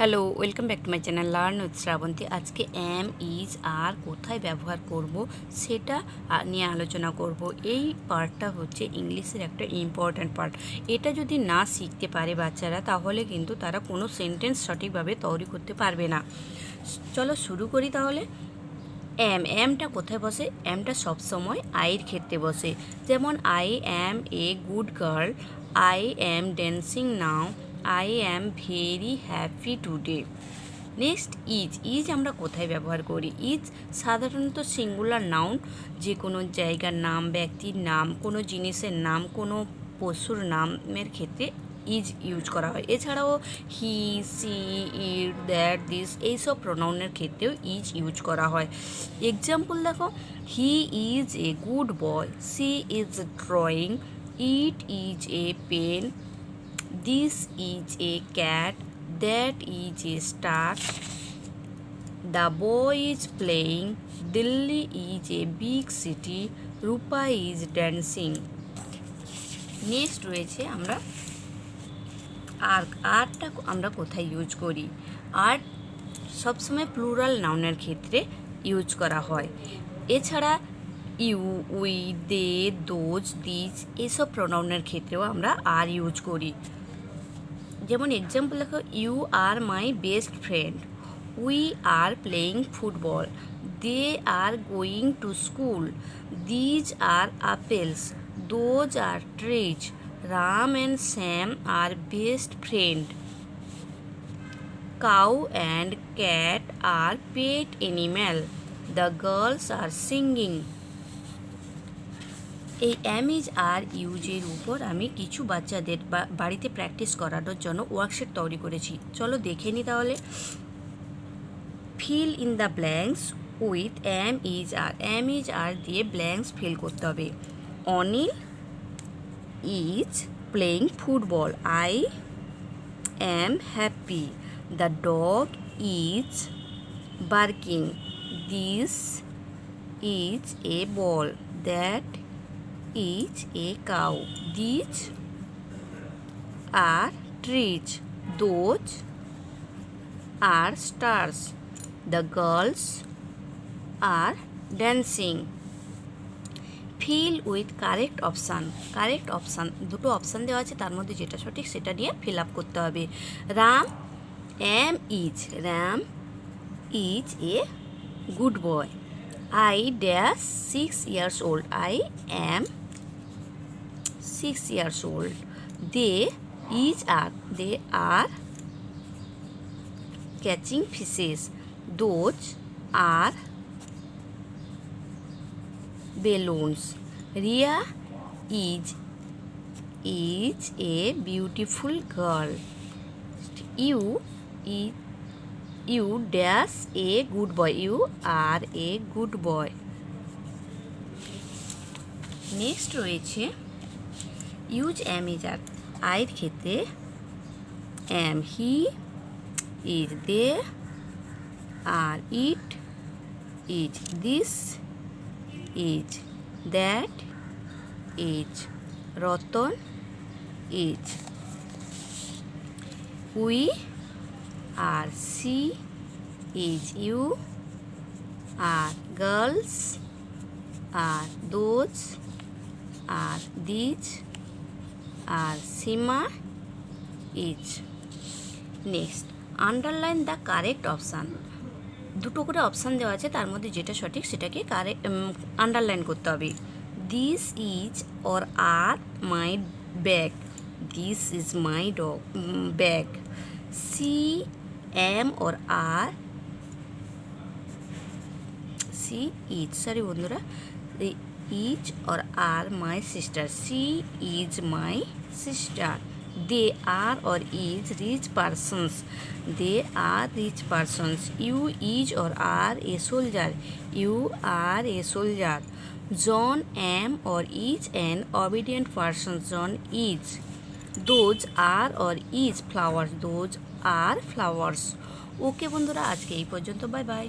Hello, welcome back to my channel learn with Shrabanti. আজকে am is আর কোথায় ব্যবহার করব সেটা নিয়ে আলোচনা করব। এই পার্টটা হচ্ছে ইংলিশের একটা ইম্পর্ট্যান্ট পার্ট। এটা যদি না শিখতে পারে বাচ্চারা তাহলে কিন্তু তারা কোনো সেন্টেন্স সঠিকভাবে তৈরি করতে পারবে না। চলো শুরু করি তাহলে। এমটা কোথায় বসে? এমটা সবসময় আইয়ের ক্ষেত্রে বসে। যেমন I am a good girl, I am dancing now, I am very happy today. Next is আমরা কোথায় ব্যবহার করি? ইজ সাধারণত সিঙ্গুলার নাউন, যে কোনো জায়গার নাম, ব্যক্তির নাম, কোনো জিনিসের নাম, কোনো পশুর নামের ক্ষেত্রে ইজ ইউজ করা হয়। এছাড়াও he, she, it, that, this এইসব প্রোনাউনের ক্ষেত্রেও ইজ ইউজ করা হয়। এক্সাম্পল দেখো, he is a good boy, she is drawing, it is a pen, this is a cat, that is a star, the boy is playing, Delhi is a big city, Rupa is dancing. Next রয়েছে আমরা আরটা আমরা কোথায় use করি? Art সবসময় plural নাউনের ক্ষেত্রে use করা হয়। এছাড়া you, we, they, those, these এইসব প্রোনাউনের ক্ষেত্রেও আমরা আর ইউজ করি। যেমন এক্সাম্পল দেখো, you are my best friend, we are playing football, they are going to school, these are apples, those are trees, Ram and Shyam are best friend, cow and cat are pet animal, the girls are singing. এই M is আর ইউজের উপর আমি কিছু বাচ্চাদের বাড়িতে practice করানোর জন্য worksheet তৈরি করেছি। চলো দেখে নিই তাহলে। Fill in the blanks with am is are দিয়ে ব্ল্যাঙ্কস ফিল করতে হবে। Anil is playing football, I am happy. The dog is barking. This is a ball. That is a cow. These are trees. Those are stars. The girls are dancing. Fill with correct option দুটো option দেওয়া আছে, তার মধ্যে যেটা সঠিক সেটা নিয়ে feel up করতে হবে। Ram is a good boy, I dash 6 years old, I am 6 years old. They are catching fishes, those are balloons. Ria is a beautiful girl. You dash a good boy. You are a good boy. Next রয়েছে use am is are আয়ের ক্ষেত্রে am, he is, they are, it is, this is, that is, Ratan is, we are, she is, you are, girls are, those are, these are, Sima is. Next, underline the correct option. দুটো করে option দেওয়া আছে, তার মধ্যে যেটা সঠিক সেটাকে underline করতে হবে। This is or are my bag, this is my bag. She am or are, she is, sorry বন্ধুরা, is or are my sister, she is my sister. They are or is rich persons, they are rich persons. You is or are a soldier, you are a soldier. John am or is an obedient person, John is. Those are or is flowers, those are flowers. ওকে বন্ধুরা, আজকে এই পর্যন্ত, bye bye.